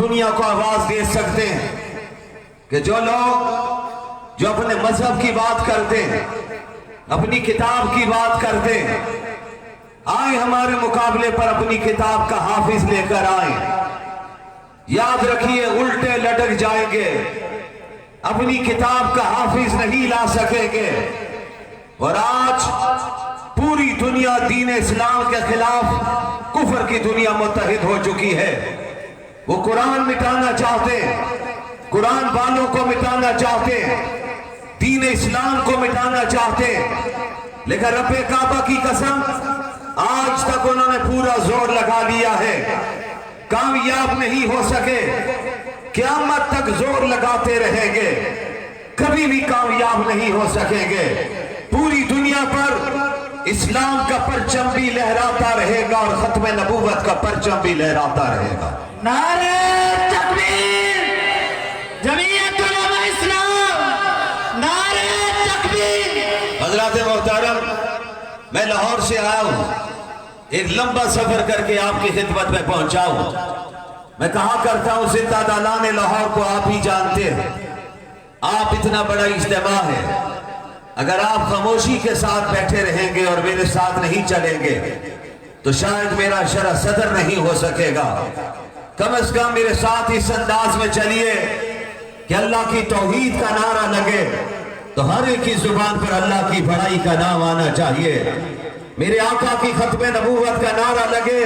دنیا کو آواز دے سکتے ہیں کہ جو لوگ جو اپنے مذہب کی بات کرتے ہیں، اپنی کتاب کی بات کرتے ہیں، آئیں ہمارے مقابلے پر اپنی کتاب کا حافظ لے کر آئیں۔ یاد رکھیے الٹے لٹک جائیں گے، اپنی کتاب کا حافظ نہیں لا سکیں گے۔ اور آج پوری دنیا دین اسلام کے خلاف کفر کی دنیا متحد ہو چکی ہے۔ وہ قرآن مٹانا چاہتے ہیں، قرآن والوں کو مٹانا چاہتے ہیں، دین اسلام کو مٹانا چاہتے ہیں، لیکن رب کعبہ کی قسم آج تک انہوں نے پورا زور لگا لیا ہے، کامیاب نہیں ہو سکے۔ قیامت تک زور لگاتے رہیں گے، کبھی بھی کامیاب نہیں ہو سکیں گے۔ پوری دنیا پر اسلام کا پرچم بھی لہراتا رہے گا اور ختم نبوت کا پرچم بھی لہراتا رہے گا۔ نعرہ تکبیر، جمعیت علماء اسلام، نعرہ تکبیر۔ حضرات محترم، میں لاہور سے آیا ہوں، ایک لمبا سفر کر کے آپ کی خدمت میں پہنچا ہوں۔ میں کہا کرتا ہوں زندہ دالان لاہور کو آپ ہی جانتے ہیں، آپ اتنا بڑا اجتماع ہے، اگر آپ خاموشی کے ساتھ بیٹھے رہیں گے اور میرے ساتھ نہیں چلیں گے تو شاید میرا شرح صدر نہیں ہو سکے گا۔ کم از کم میرے ساتھ اس انداز میں چلیے کہ اللہ کی توحید کا نعرہ لگے تو ہر ایک کی زبان پر اللہ کی بڑائی کا نام آنا چاہیے۔ میرے آقا کی ختم نبوت کا نعرہ لگے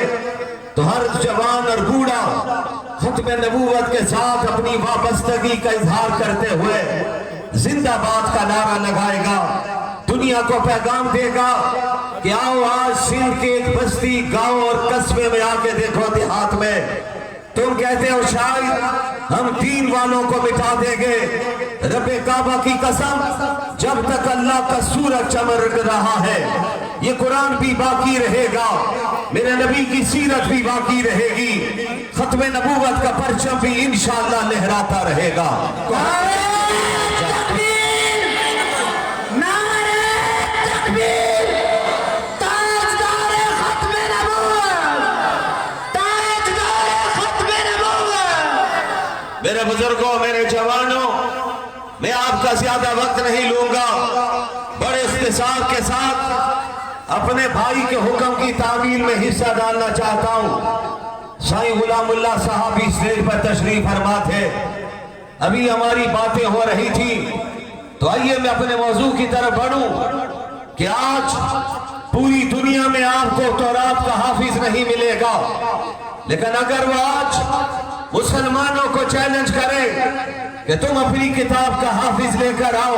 تو ہر جوان اور بوڑھا ختم نبوت کے ساتھ اپنی وابستگی کا اظہار کرتے ہوئے زندہ باد کا نعرہ لگائے گا، دنیا کو پیغام دے گا کہ آؤ آج سندھ کے ایک بستی، گاؤں اور قصبے میں آ کے دیکھو، دیہات میں تم کہتے ہو شاید ہم دین والوں کو مٹا دیں گے۔ رب کعبہ کی قسم جب تک اللہ کا سورج چمک رہا ہے یہ قرآن بھی باقی رہے گا، میرے نبی کی سیرت بھی باقی رہے گی، ختم نبوت کا پرچم بھی انشاءاللہ لہراتا رہے گا۔ میرے بزرگوں، میرے جوانوں، میں آپ کا زیادہ وقت نہیں لوں گا، بڑے اختصار کے ساتھ اپنے بھائی کے حکم کی تعمیل میں حصہ ڈالنا چاہتا ہوں۔ سائیں غلام اللہ صاحب اس اسٹیج پر تشریف فرما تھے، ابھی ہماری باتیں ہو رہی تھی، تو آئیے میں اپنے موضوع کی طرف بڑھوں کہ آج پوری دنیا میں آپ کو تورات کا حافظ نہیں ملے گا، لیکن اگر وہ آج مسلمانوں کو چیلنج کرے کہ تم اپنی کتاب کا حافظ لے کر آؤ،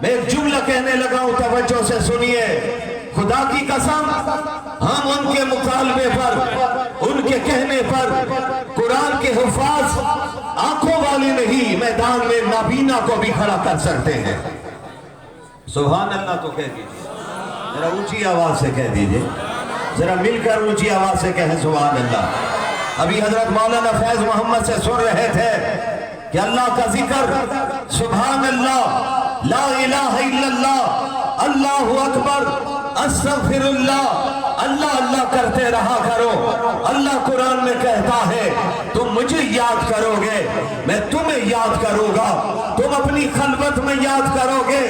میں ایک جملہ کہنے لگا ہوں، توجہ سے سنیے۔ خدا کی قسم ہم ان کے مطالبے پر، ان کے کہنے پر قرآن کے حفاظ آنکھوں والے نہیں، میدان میں نابینا کو بھی کھڑا کر سکتے ہیں۔ سبحان اللہ تو کہہ دیجئے، ذرا اونچی آواز سے کہہ دیجئے، ذرا مل کر اونچی آواز سے کہیں سبحان اللہ۔ ابھی حضرت مولانا فیض محمد سے سن رہے تھے کہ اللہ کا ذکر، سبحان اللہ، لا الہ الا اللہ، اللہ اکبر، استغفر اللہ، اللہ اللہ کرتے رہا کرو۔ اللہ قرآن میں کہتا ہے تم مجھے یاد کرو گے میں تمہیں یاد کروں گا، تم اپنی خلوت میں یاد کرو گے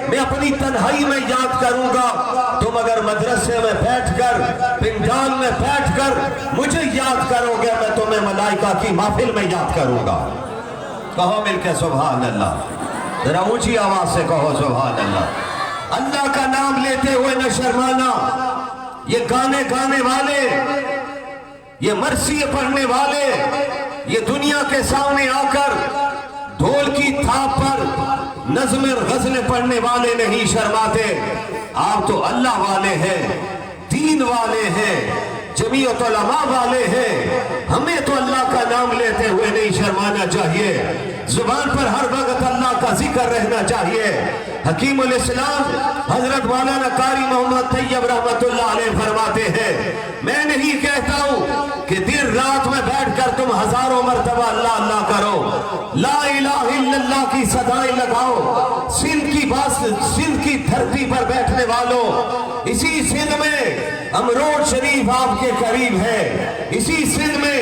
میں اپنی تنہائی میں یاد کروں گا، تم اگر مدرسے میں بیٹھ کر، پنڈال میں بیٹھ کر مجھے یاد کرو گے میں تمہیں ملائکہ کی محفل میں یاد کروں گا۔ کہو مل کے سبحان اللہ، ذرا اونچی آواز سے کہو سبحان اللہ۔ اللہ کا نام لیتے ہوئے نہ شرمانا، یہ گانے گانے والے، یہ مرثیے پڑھنے والے، یہ دنیا کے سامنے آ کر ڈھول کی تھاپ پر نظم غزلیں پڑھنے والے نہیں شرماتے۔ آپ تو اللہ والے ہیں، دین والے ہیں، جمعیت علماء والے ہیں، ہمیں تو اللہ کا نام لیتے ہوئے نہیں شرمانا چاہیے، زبان پر ہر وقت اللہ کا ذکر رہنا چاہیے۔ حکیم الاسلام حضرت مولانا قاری محمد طیب رحمت اللہ علیہ فرماتے ہیں، میں نہیں کہتا ہوں کہ دیر رات میں بیٹھ کر تم ہزاروں مرتبہ اللہ اللہ کرو، لا الہ الا اللہ کی صدائیں لگاؤ۔ سندھ کی دھرتی پر بیٹھنے والوں، اسی سندھ میں امروڑ شریف آپ کے قریب ہے، اسی سندھ میں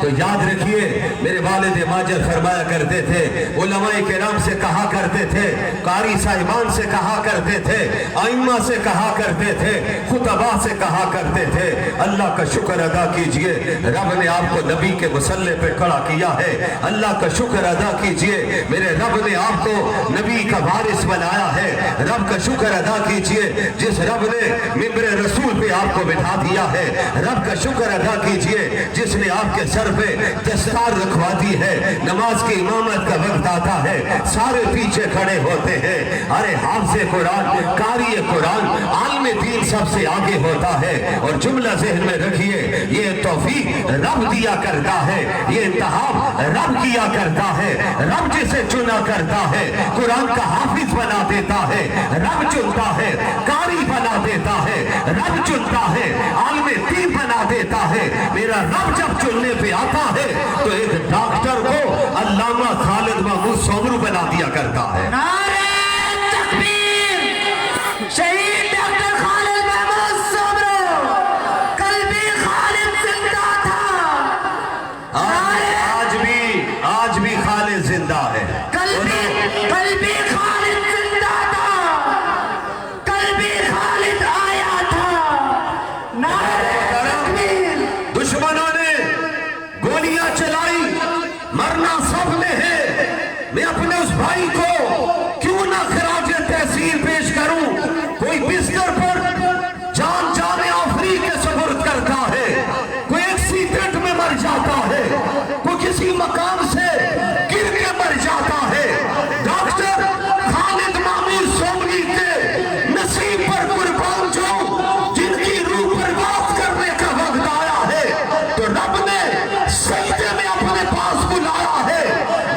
تو یاد رکھیے میرے والد ماجد فرمایا کرتے تھے، علماء کرام سے کہا کرتے تھے، قاری صاحبان سے کہا کرتے تھے، ائمہ سے کہا کرتے تھے، خطبہ سے کہا کرتے تھے، اللہ کا شکر ادا کیجئے رب نے آپ کو نبی کے مصلی پہ کھڑا کیا ہے، اللہ کا شکر ادا کیجئے میرے رب نے آپ کو نبی کا وارث بنایا ہے، رب کا شکر ادا کیجئے جس رب نے ممبر رسول پہ آپ کو بٹھا دیا ہے، رب کا شکر ادا کیجئے جس نے آپ کے سر پہ دستار رکھوا دی ہے، نماز کی امامت کا وقت آتا ہے سارے پیچھے کھڑے ہوتے ہیں، ارے حافظ قرآن، قاری قرآن، عالم دین سب سے آگے ہوتا ہے، اور جملہ ذہن میں رکھیے یہ توفیق رب دیا کرتا ہے، یہ انتخاب رب کیا کرتا ہے، رب جسے چنا کرتا ہے قرآن کا حافظ بنا دیتا ہے، رب چنتا ہے، قاری بنا دیتا ہے، رب چنتا ہے، عالم دین بنا دیتا ہے، میرا رب جب چننے پہ آتا ہے تو ایک ڈاکٹر کو علامہ خالد محمود سومرو بنا دیا کرتا ہے۔ نعرہ تکبیر! شہید ڈاکٹر خالد محمود سومرو، کل بھی خالد زندہ تھا، آج بھی خالد زندہ ہے، کل بھی خالد زندہ تھا، کل بھی خالد آیا تھا۔ نعرہ تکبیر! دشمنوں نے گولیاں چلائی، مرنا سب نے ہے، میں اپنے اس بھائی کو کیوں نہ خراج تحسین پیش کروں، کوئی بستر پر جان آفری کے سپرد کرتا ہے، کوئی ایکسیڈنٹ میں مر جاتا ہے، کوئی کسی مقام سے گر کے مر جاتا ہے، ڈاکٹر خالد محمود سومری کے نصیب پر قربان جاؤں جن کی روح پر بات کرنے کا وقت آیا ہے تو رب نے سجدے میں اپنے پاس بلایا ہے۔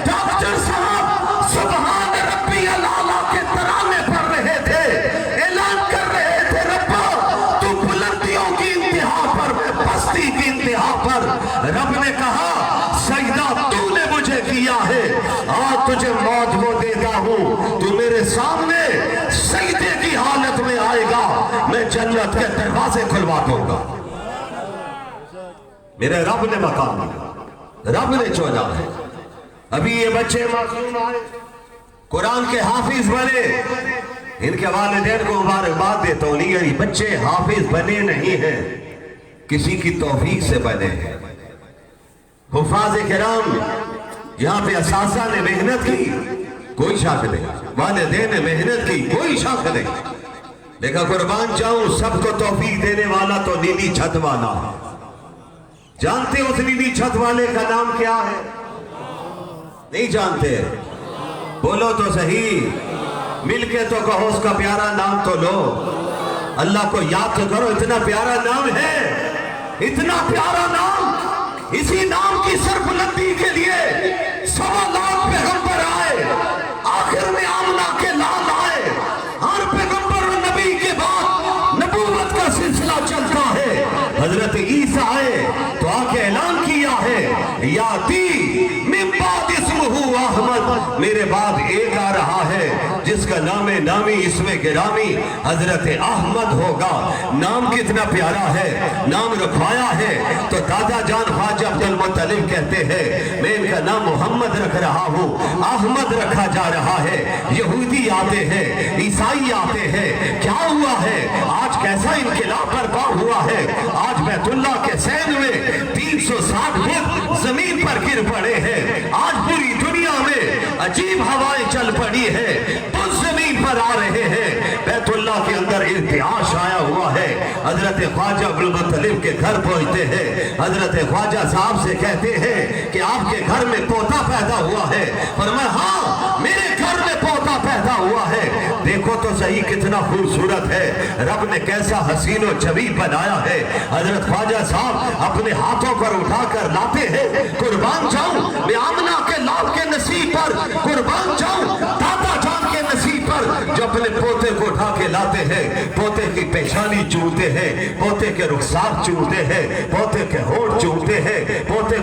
ڈاکٹر صاحب سبحان ربی العالی کے ترانے پڑھ رہے تھے، اعلان کر رہے تھے ربا تو بلندیوں کی انتہا پر، پستی کی انتہا پر، رب نے کہا سجدہ تو نے مجھے کیا ہے، آج تجھے موت وہ دیتا ہوں، تو میرے سامنے سجدے کی حالت میں آئے گا، میں جنت کے دروازے کھلوا دوں گا۔ میرے رب نے مقام دیا، رب نے چنا ہے۔ ابھی یہ بچے معصوم آئے، قرآن کے حافظ بنے، ان کے والدین کو مبارکباد دیتا ہوں، یہ بچے حافظ بنے نہیں ہیں، کسی کی توفیق سے بنے ہیں۔ حفاظ کرام یہاں پہ اساتذہ نے محنت کی، کوئی شک نہیں، والدین نے محنت کی، کوئی شک نہیں، لیکن قربان جاؤں سب کو توفیق دینے والا تو نیلی چھت والا ہے۔ جانتے اس نیلی چھت والے کا نام کیا ہے؟ نہیں جانتے؟ بولو تو صحیح، مل کے تو کہو اس کا پیارا نام تو لو، اللہ کو یاد تو کرو، اتنا پیارا نام ہے، اتنا پیارا نام، اسی نام کی سربلندی کے لیے 1.25 لاکھ پیغمبر آئے، آخر میں آمنہ کے لال آئے، ہر پیغمبر و نبی کے بعد نبوت کا سلسلہ چلتا ہے، حضرت عیسیٰ آئے تو آ کے اعلان کیا ہے یاتی من بعد اسمہ احمد، میرے بعد ایک آ رہا ہے جس کا نام نامی اسم گرامی حضرت احمد ہوگا۔ نام کتنا پیارا ہے، نام رکھوایا ہے تو دادا جان خواجہ عبد المطلب کہتے ہیں میں ان کا نام محمد رکھ رہا ہوں، احمد رکھا جا رہا ہے۔ یہودی آتے ہیں، عیسائی آتے ہیں، کیا ہوا ہے آج، کیسا انقلاب برپا ہوا ہے، آج بیت اللہ کے سین میں 360 فٹ زمین پر گر پڑے ہیں، آج پوری دنیا میں عجیب ہوائیں چل پڑی ہے، بت زمین پر آ رہے ہیں، بیت اللہ کے اندر ارتعاش آیا ہوا ہے۔ حضرت خواجہ عبد المطلب کے گھر پہنچتے ہیں، حضرت خواجہ صاحب سے کہتے ہیں کہ آپ کے گھر میں پوتا پیدا ہوا ہے، فرمایا ہاں میرے گھر میں پوتا پیدا ہوا ہے، دیکھو تو صحیح کتنا خوبصورت ہے، رب نے کیسا حسین و جمیل بنایا ہے۔ حضرت خواجہ صاحب اپنے ہاتھوں پر اٹھا کر لاتے ہیں، قربان جاؤں میں آمنہ کے لال کے نصیب پر، قربان جاؤں دادا جان کے نصیب پر، جو اپنے پوتے کو اٹھا کے لاتے ہیں، پوتے کی پیشانی چومتے ہیں، پوتے کے رخسار چومتے ہیں، پوتے کے ہونٹ چومتے ہیں، پوتے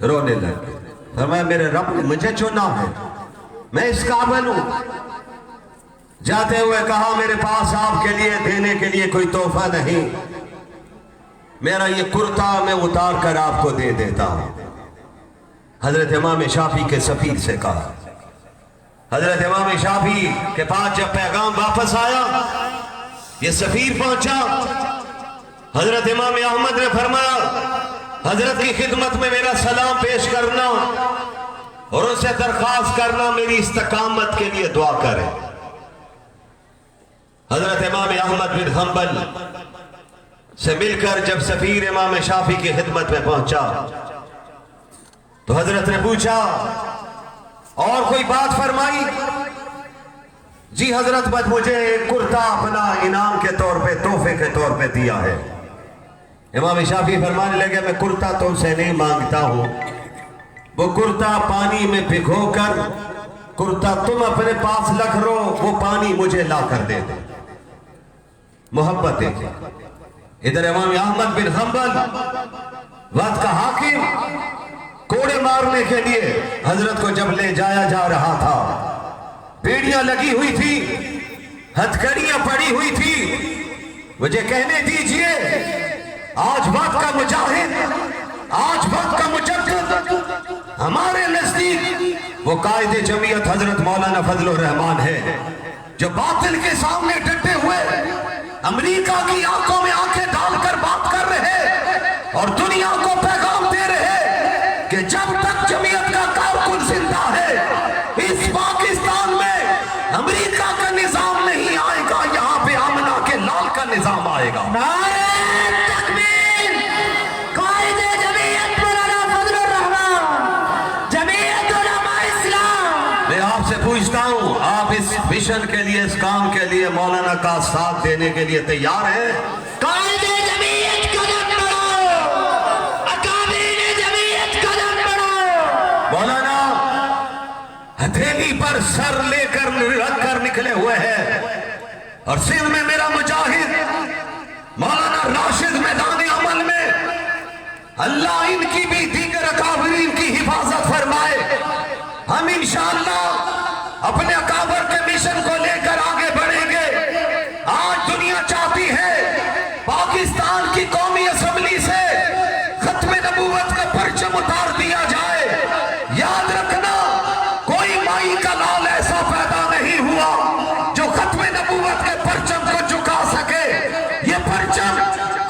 رونے لگے. فرمایا میرے رب نے مجھے چنا ہے, میں اس قابل ہوں. جاتے ہوئے کہا میرے پاس آپ کے لیے دینے کے لیے کوئی تحفہ نہیں, میرا یہ کرتا میں اتار کر آپ کو دے دیتا ہوں. حضرت امام شافعی کے سفیر سے کہا. حضرت امام شافعی کے پاس جب پیغام واپس آیا, یہ سفیر پہنچا, حضرت امام احمد نے فرمایا حضرت کی خدمت میں میرا سلام پیش کرنا اور ان سے درخواست کرنا میری استقامت کے لیے دعا کرے. حضرت امام احمد بن حنبل سے مل کر جب سفیر امام شافعی کی خدمت میں پہنچا تو حضرت نے پوچھا اور کوئی بات فرمائی؟ جی حضرت بس مجھے ایک کرتا اپنا انعام کے طور پہ تحفے کے طور پہ دیا ہے. امام شافعی فرمانے لگے میں کرتا تم سے نہیں مانگتا ہوں, وہ کرتا پانی میں بھگو کر کرتا تم اپنے پاس رکھ رو, وہ پانی مجھے لا کر دے دے. محبت ہے. ادھر امام احمد بن حنبل وقت کا حاکم کوڑے مارنے کے لیے حضرت کو جب لے جایا جا رہا تھا, بیڑیاں لگی ہوئی تھی, ہتھکڑیاں پڑی ہوئی تھی. مجھے کہنے دیجئے آج وقت کا مجاہد, آج وقت کا مجدد ہمارے نزدیک وہ قائد جمعیت حضرت مولانا فضل الرحمان ہے, جو باطل کے سامنے ڈٹے ہوئے امریکہ کی آنکھوں میں آنکھیں ڈال کر بات کر رہے اور دنیا کو پیغام دے رہے کہ جب تک جمعیت کا کارکن زندہ ہے اس پاکستان میں امریکہ کا نظام نہیں آئے گا, یہاں پہ آمنہ کے لال کا نظام آئے گا. نعرہ تکبیر. قائد جمعیت مولانا فضل الرحمان, جمعیت علماء اسلام. میں آپ سے پوچھتا ہوں آپ اس مشن کے لیے, اس کام کے لیے مولانا کا ساتھ دینے کے لیے تیار ہیں؟ قائد جمعیت قدم بڑھاؤ, اکابرین جمعیت قدم بڑھاؤ. مولانا ہتھیلی پر سر لے کر رکھ کر نکلے ہوئے ہیں اور سندھ میں میرا مجاہد مولانا راشد میدان عمل میں, اللہ ان کی بھی دیگر اکابرین کی حفاظت فرمائے. ہم انشاءاللہ اپنے اکابر کے مشن کو لے کر آگے بڑھیں گے. آج دنیا چاہتی ہے پاکستان کی قومی اسمبلی سے ختم نبوت کا پرچم اتار دیا جائے. یاد رکھنا کوئی مائی کا لال ایسا پیدا نہیں ہوا جو ختم نبوت کے پرچم کو جھکا سکے. یہ پرچم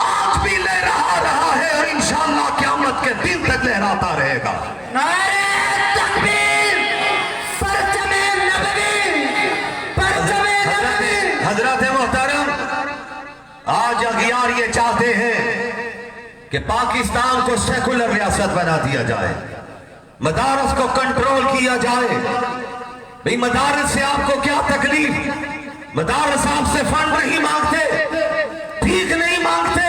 آج بھی لہرا رہا ہے اور انشاءاللہ قیامت کے دن تک لہراتا رہے گا. نعرہ تکبیر. پرچم نبوی, پرچم نبوی. حضرات محترم, آج اغیار یہ چاہتے ہیں کہ پاکستان کو سیکولر ریاست بنا دیا جائے, مدارس کو کنٹرول کیا جائے. بھئی مدارس سے آپ کو کیا تکلیف؟ مدارس آپ سے فنڈ نہیں مانگتے, بھیک نہیں مانگتے,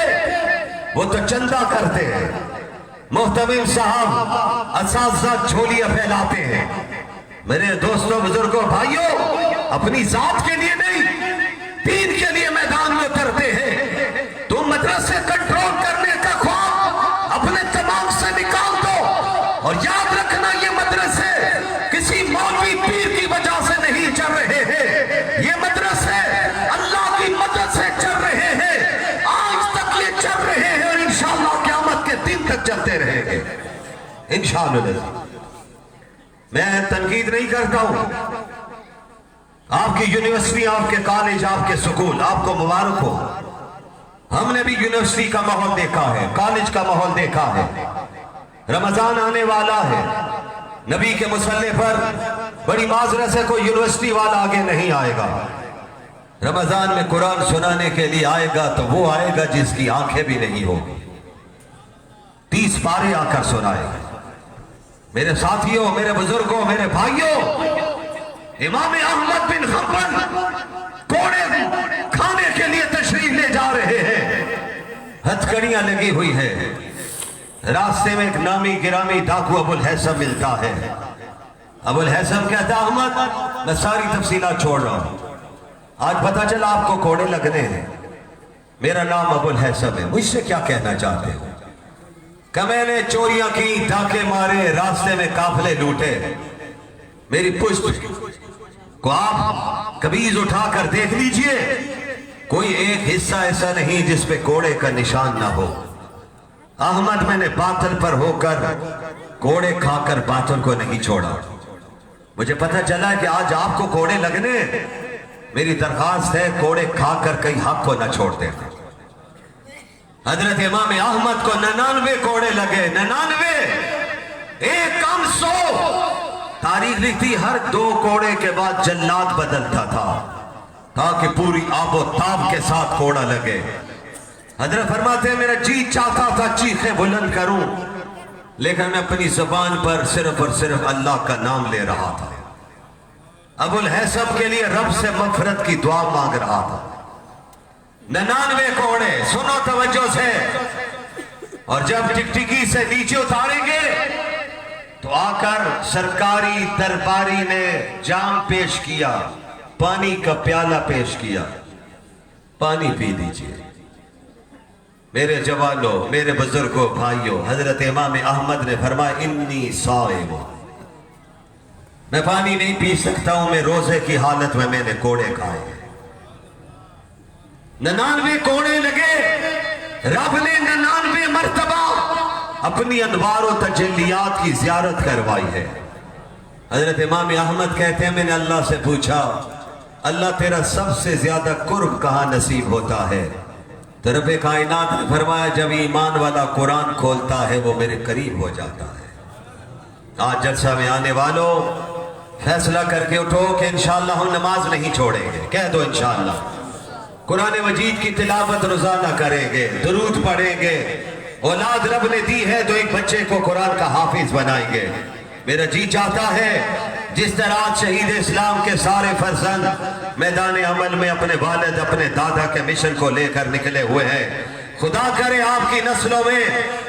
وہ تو چندہ کرتے ہیں. محتمم صاحب اساتذہ جھولیاں پھیلاتے ہیں. میرے دوستوں, بزرگوں, بھائیوں, اپنی ذات کے لیے نہیں دین کے لیے میدان میں اترتے ہیں. تم مدرسے کنٹرول کرنے کا خواب اپنے دماغ سے نکال دو اور یاد رکھنا یہ مدرسے کسی مولوی پیر کی وجہ سے نہیں چل رہے ہیں. یہ مدرسے اللہ کی مدد سے چل رہے ہیں. آج تک یہ چل رہے ہیں اور انشاءاللہ قیامت کے دن تک چلتے رہیں گے انشاءاللہ. میں تنقید نہیں کرتا ہوں. آپ کی یونیورسٹی, آپ کے کالج, آپ کے سکول, آپ کو مبارک ہو. ہم نے بھی یونیورسٹی کا ماحول دیکھا ہے, کالج کا ماحول دیکھا ہے. رمضان آنے والا ہے, نبی کے مصلی پر بڑی معذرت سے کوئی یونیورسٹی والا آگے نہیں آئے گا. رمضان میں قرآن سنانے کے لیے آئے گا تو وہ آئے گا جس کی آنکھیں بھی نہیں ہوگی. 30 پارے آ کر سنائے گا. میرے ساتھیوں, میرے بزرگوں, میرے بھائیوں, امام احمد بن حنبل کوڑے کھانے کے لیے تشریف لے جا رہے ہیں. ہتھکڑیاں لگی ہوئی ہیں. راستے میں ایک نامی گرامی ڈاکو ابو الحسن ملتا ہے. ابو الحسن کہتا ہے احمد میں ساری تفصیلات چھوڑ رہا ہوں, آج پتہ چلا آپ کو کوڑے لگنے ہیں. میرا نام ابو الحسن ہے, مجھ سے کیا کہنا چاہتے ہو؟ کہ میں نے چوریاں کی، ڈاکے مارے، راستے میں قافلے لوٹے، میری پشت کو آپ قمیض اٹھا کر دیکھ لیجئے، کوئی ایک حصہ ایسا نہیں جس پہ کوڑے کا نشان نہ ہو۔ احمد میں نے باطل پر ہو کر کوڑے کھا کر باطل کو نہیں چھوڑا۔ مجھے پتہ چلا کہ آج آپ کو کوڑے لگنے، میری درخواست ہے کوڑے کھا کر کئی حق کو نہ چھوڑ دیں۔ حضرت امام احمد کو 99 کوڑے لگے، 99، ایک کم 100۔ تاریخ لکھتی ہر 2 کوڑے کے بعد جلاد بدلتا تھا تاکہ پوری آب و تاب کے ساتھ کوڑا لگے۔ حضرت فرماتے ہیں میرا جی چاہتا تھا چیخیں بلند کروں، لیکن میں اپنی زبان پر صرف اور صرف اللہ کا نام لے رہا تھا۔ ابو الحسب کے لیے رب سے مغفرت کی دعا مانگ رہا تھا۔ 99 کوڑے، سنو توجہ سے، اور جب ٹکٹکی سے نیچے اتاریں گے تو آ کر سرکاری درباری نے جام پیش کیا، پانی کا پیالہ پیش کیا، پانی پی لیجئے۔ میرے جوانوں، میرے بزرگوں، بھائیوں، حضرت امام احمد نے فرمایا انی صائم، میں پانی نہیں پی سکتا ہوں، میں روزے کی حالت میں نے کوڑے کھائے۔ 99 کوڑے لگے، رب نے 99 مرتبہ اپنی انوار و تجلیات کی زیارت کروائی ہے۔ حضرت امام احمد کہتے ہیں میں نے اللہ سے پوچھا اللہ تیرا سب سے زیادہ قرب کہاں نصیب ہوتا ہے؟ تو رب کائنات نے فرمایا جب ایمان والا قرآن کھولتا ہے وہ میرے قریب ہو جاتا ہے۔ آج جلسہ میں آنے والوں فیصلہ کر کے اٹھو کہ انشاءاللہ ہم نماز نہیں چھوڑیں گے، کہہ دو انشاءاللہ۔ قرآن مجید کی تلاوت روزانہ کریں گے، درود پڑھیں گے، اولاد رب نے دی ہے تو ایک بچے کو قرآن کا حافظ بنائیں گے۔ میرا جی چاہتا ہے جس طرح شہید اسلام کے سارے فرزند میدان عمل میں اپنے والد اپنے دادا کے مشن کو لے کر نکلے ہوئے ہیں، خدا کرے آپ کی نسلوں میں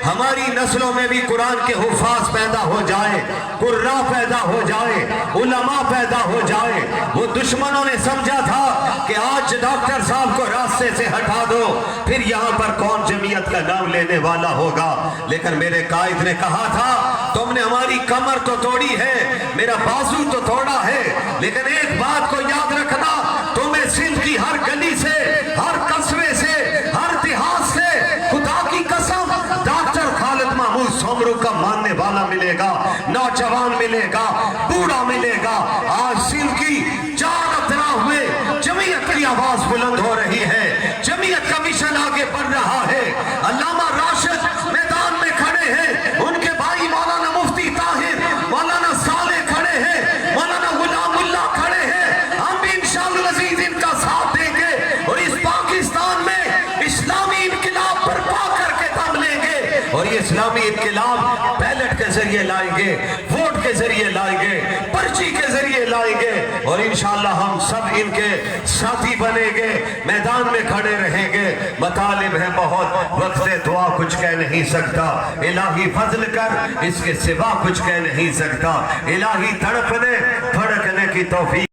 ہماری نسلوں میں بھی قرآن کے حفاظ پیدا ہو جائے، قراء پیدا ہو جائے، علماء پیدا ہو جائے۔ وہ دشمنوں نے سمجھا تھا کہ آج ڈاکٹر صاحب کو راستے سے ہٹا دو پھر یہاں پر کون جمعیت کا نام لینے والا ہوگا، لیکن میرے قائد نے کہا تھا تم نے ہماری کمر تو توڑی ہے، میرا بازو تو توڑا ہے، لیکن ایک بات کو یاد رکھنا تمہیں سندھ کی ہر گلی سے، ہر قصبے سے، ہر دیہات سے خدا کی قسم ڈاکٹر خالد محمود سومرو کا ماننے والا ملے گا، نوجوان ملے گا، بوڑھا ملے گا۔ آج سندھ کی چار اطراف میں جمعیت کی آواز بلند ہو رہی ہے، جمعیت کا مشن آگے بڑھ رہا ہے۔ علامہ راشد میدان میں کھڑے ہیں، ان کے بھائی مولانا مفتی طاہر، مولانا صالح کھڑے ہیں، مولانا غلام اللہ کھڑے ہیں، ہم بھی انشاءاللہ العزیز ان کا ساتھ دیں گے اور اس پاکستان میں اسلامی انقلاب برپا کر کے دم لیں گے، اور یہ اسلامی انقلاب بیلٹ کے ذریعے لائیں گے، ووٹ کے ذریعے لائیں گے، پرچی کے ذریعے لائیں گے، اور انشاءاللہ ہم سب ان کے ساتھی بنیں گے، میدان میں کھڑے رہیں گے۔ مطالب ہے بہت، وقت دعا کچھ کہہ نہیں سکتا، الہی فضل کر اس کے سوا کچھ کہہ نہیں سکتا، الہی تڑپنے پھڑکنے کی توفیق